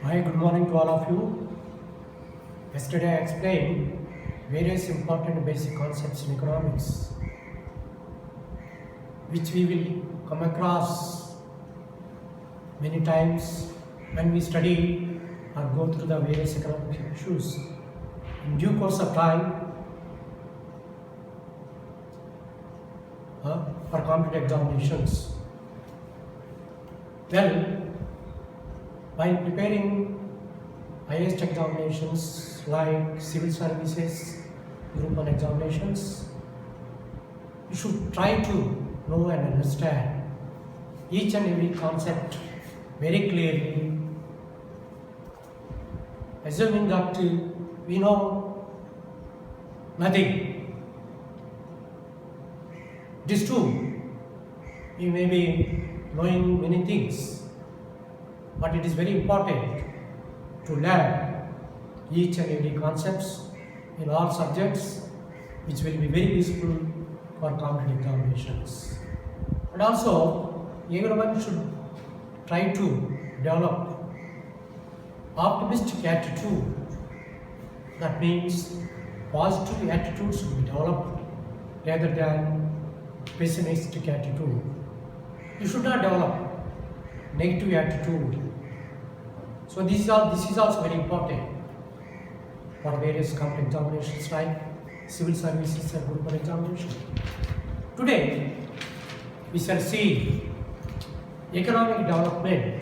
Hi, good morning to all of you. Yesterday I explained various important basic concepts in economics, which we will come across many times when we study or go through the various economic issues. In due course of time, for competitive examinations. Well, while preparing highest examinations like civil services, group 1 examinations, you should try to know and understand each and every concept very clearly, assuming that we know nothing. It is true, we may be knowing many things, but it is very important to learn each and every concepts in all subjects, which will be very useful for competitive examinations. And also, everyone should try to develop optimistic attitude. That means positive attitude should be developed rather than pessimistic attitude. You should not develop negative attitude. So this is also very important for various competitive examinations like civil services and group 1 examination. Today we shall see economic development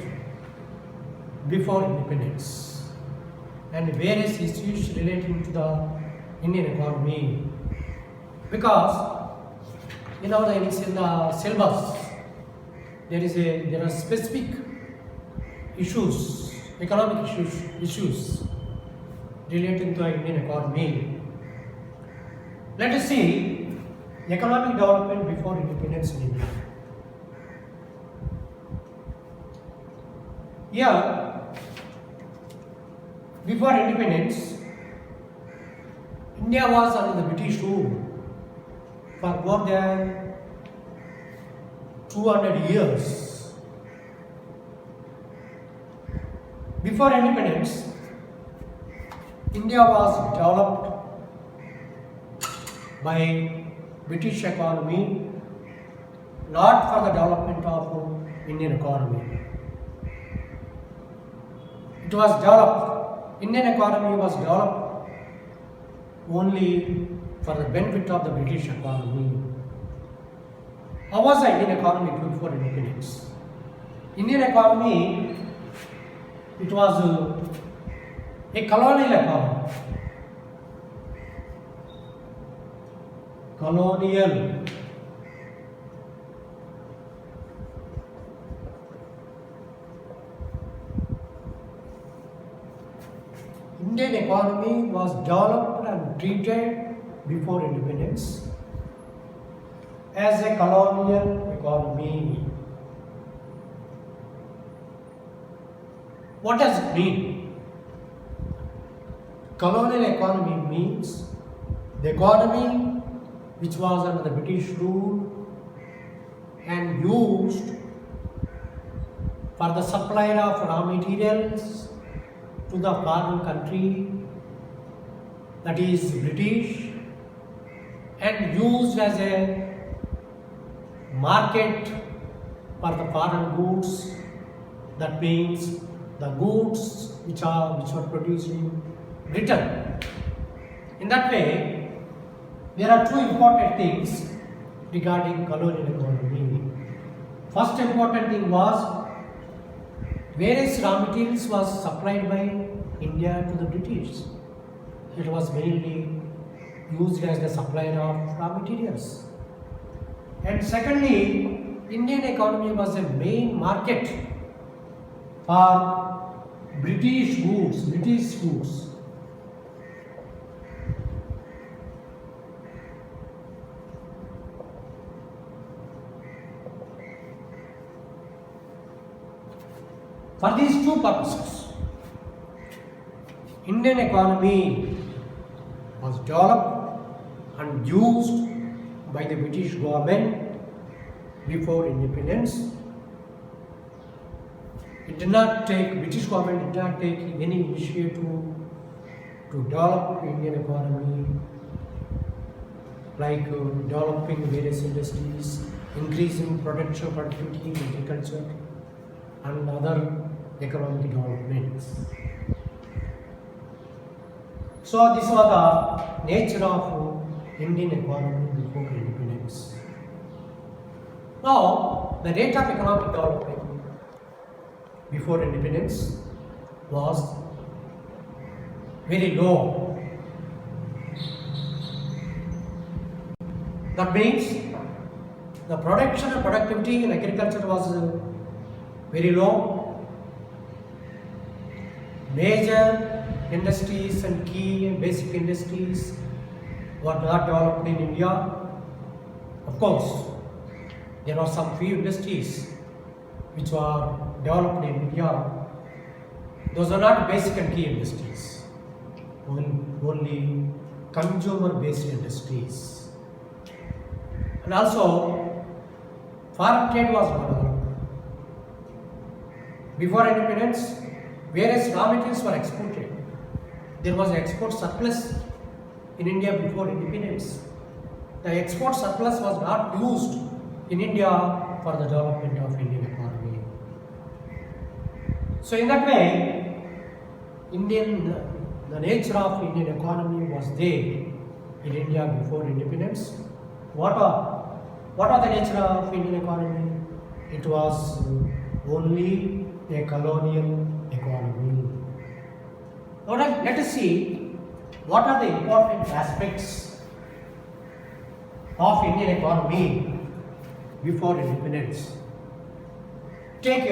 before independence and various issues relating to the Indian economy, because in the syllabus there are specific issues, economic issues relating to the Indian economy. Let us see economic development before independence in India. Here, before independence, India was under the British rule for more than 200 years. Before independence, India was developed by British economy, not for the development of Indian economy. It was developed, Indian economy was developed only for the benefit of the British economy. How was the Indian economy before independence? Indian economy, it was a colonial economy. Colonial. Indian economy was developed and treated before independence as a colonial economy. What does it mean? Colonial economy means the economy which was under the British rule and used for the supply of raw materials to the foreign country, that is British, and used as a market for the foreign goods. That means the goods which were produced in Britain. In that way, there are two important things regarding colonial economy. First important thing was various raw materials was supplied by India to the British. It was mainly used as the supplier of raw materials. And secondly, Indian economy was a main market for British goods. For these two purposes, Indian economy was developed and used by the British government before independence. British government did not take any initiative to develop Indian economy, like developing various industries, increasing production productivity in agriculture, and other economic developments. So this was the nature of Indian economy before independence. Now, the rate of economic development before independence was very low. That means the production and productivity in agriculture was very low. Major industries and key and basic industries were not developed in India. Of course, there are some few industries which were developed in India. Those are not basic and key industries, only consumer-based industries. And also, foreign trade was not developed. Before independence, various raw materials were exported. There was an export surplus in India before independence. The export surplus was not used in India for the development of Indian economy. So in that way, the nature of Indian economy was there in India before independence. What are the nature of Indian economy? It was only a colonial economy. Now let us see what are the important aspects of Indian economy before independence. Take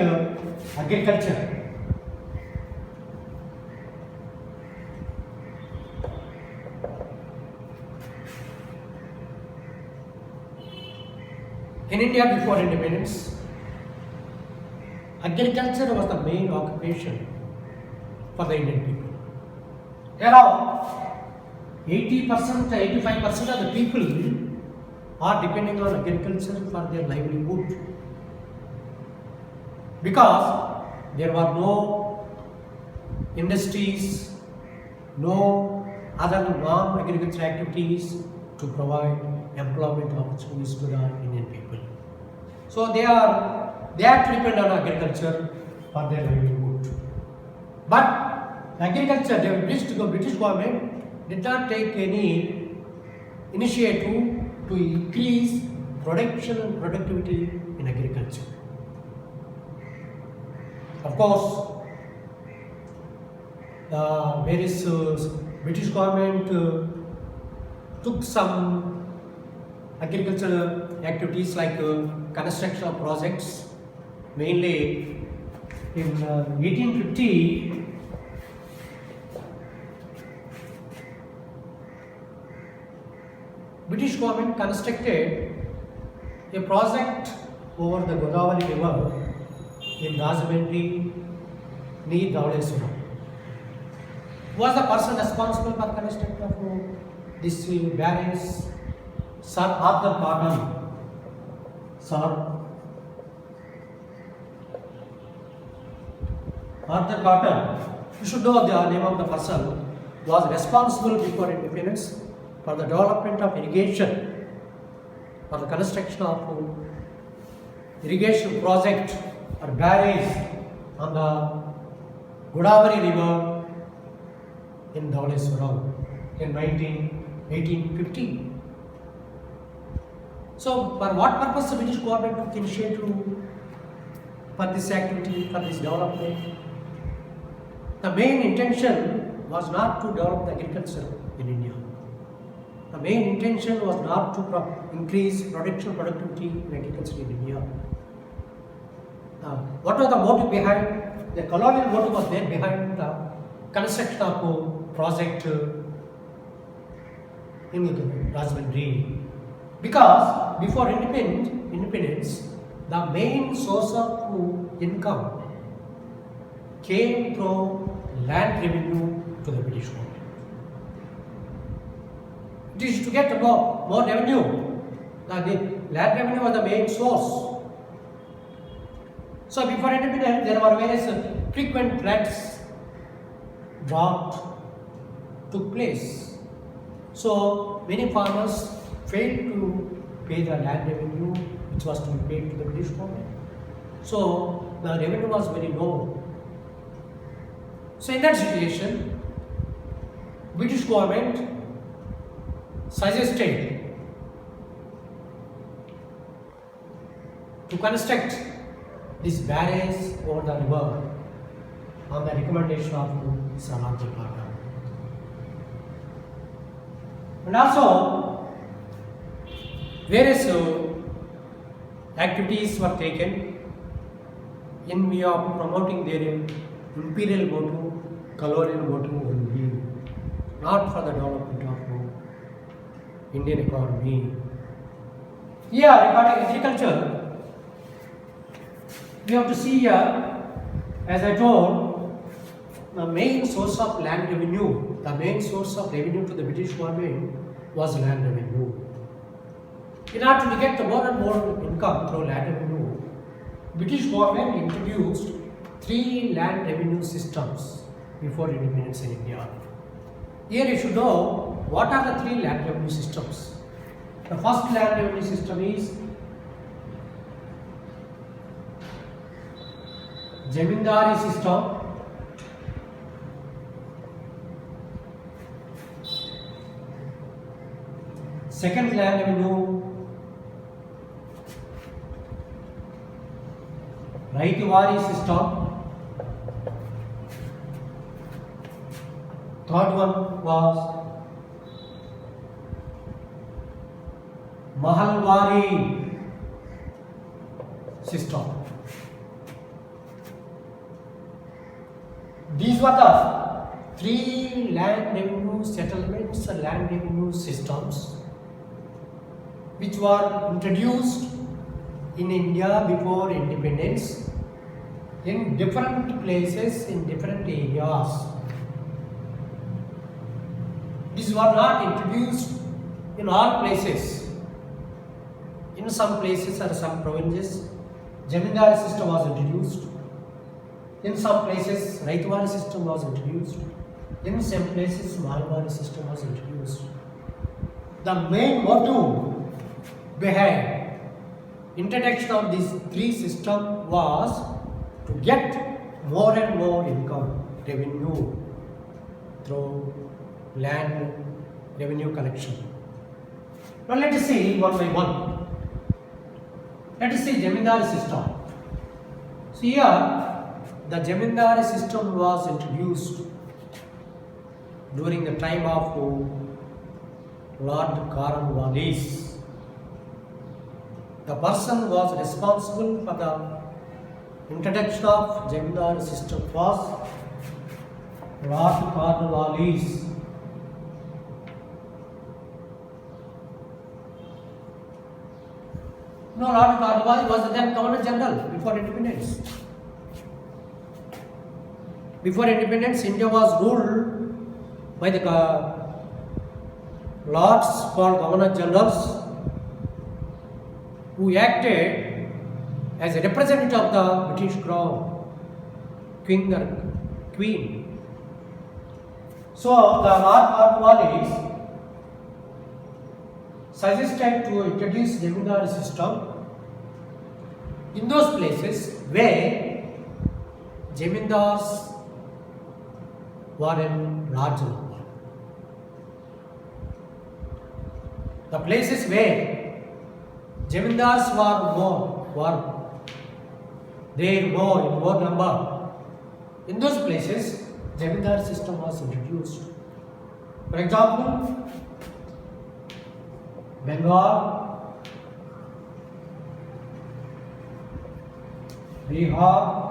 agriculture. In India before independence, agriculture was the main occupation for the Indian people. Around 80%, 85% of the people are depending on agriculture for their livelihood, because there were no industries, no other non-agricultural activities to provide employment opportunities to the Indian people. So they have to depend on agriculture for their livelihood. But agriculture, the British government did not take any initiative to increase production and productivity in agriculture. Of course, the various British government took some agricultural activities like construction of projects, mainly in 1850. British government constructed a project over the Godavari River in Rajahmundry near Dhavleswaram. Who was the person responsible for construction of this barrage? Sir Arthur Cotton. Sir Arthur Cotton. You should know the name of the person who was responsible before independence for the development of irrigation, for the construction of irrigation project or barrage on the Godavari River in Dhavleswaram in 1850. So, for what purpose the British government took initiative for this activity, for this development? The main intention was not to develop the agriculture in India. The main intention was not to increase productivity in agriculture in India. What was the motive behind? The colonial motive was there behind the construction of a project in Rajahmundry. Because before independence, the main source of income came through land revenue to the British government. It is to get more revenue. The land revenue was the main source. So before independence, there were various frequent floods drought took place. So many farmers failed to pay the land revenue which was to be paid to the British government. So the revenue was very low. So in that situation, British government suggested to construct this barrage over the river on the recommendation of Sir Arthur Carter. And also various activities were taken in view of promoting their imperial motive, colonial motive only, not for the development of Indian economy. Here regarding agriculture, we have to see here, as I told, the main source of land revenue, the main source of revenue to the British government was land revenue. In order to get the more and more income through land revenue, British government introduced 3 land revenue systems before independence in India. Here you should know what are the 3 land revenue systems. The first land revenue system is Zamindari system. Second land revenue, Raitwari system. Third one was Mahalwari system. These were the 3 land revenue settlements, land revenue systems which were introduced in India before independence in different places, in different areas. These were not introduced in all places. In some places or some provinces, Zamindari system was introduced. In some places, Raitwari system was introduced. In some places, Mahalwari system was introduced. The main motive behind introduction of these 3 systems was to get more and more income, revenue through land revenue collection. Now let us see one by one. Let us see Zamindari system. So here the Zamindari system was introduced during the time of Lord Cornwallis. The person was responsible for the introduction of Zamindari system was Lord Cornwallis. No, Lord Cornwallis was the then Governor General before independence. Before independence, India was ruled by the lords called Governor Generals, who acted as a representative of the British crown, king or queen. So the Lord Cornwallis suggested to introduce Zamindari system in those places where Zamindars were in large number. The places where Zamindars were there more in more number. In those places, Zamindar system was introduced. For example, Bengal, Bihar,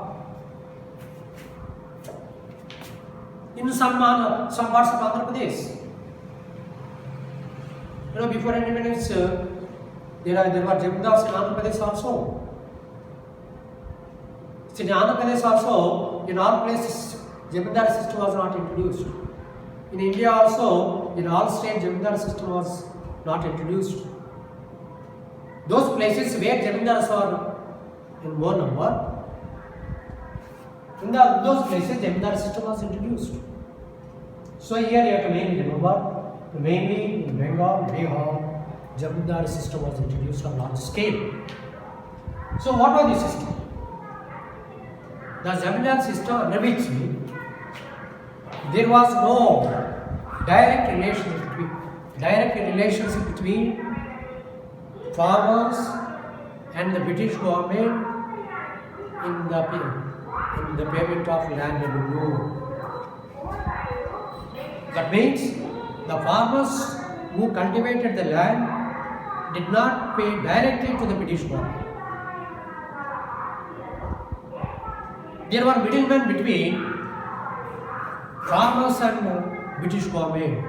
in some parts of Andhra Pradesh. Before independence, there were Zamindars in Andhra Pradesh also. In Andhra Pradesh also, in all places, Zamindar system was not introduced. In India also, in all states, Zamindar system was not introduced. Those places where Zamindars are in more number, In those places, Jamindar system was introduced. So here you have to mainly remember, mainly in Bengal, Bihar, Jamindar system was introduced on large scale. So what was the system? The Jamindar system under which there was no direct relationship between farmers and the British government in the payment of land revenue. That means the farmers who cultivated the land did not pay directly to the British government. There were middlemen between farmers and British government.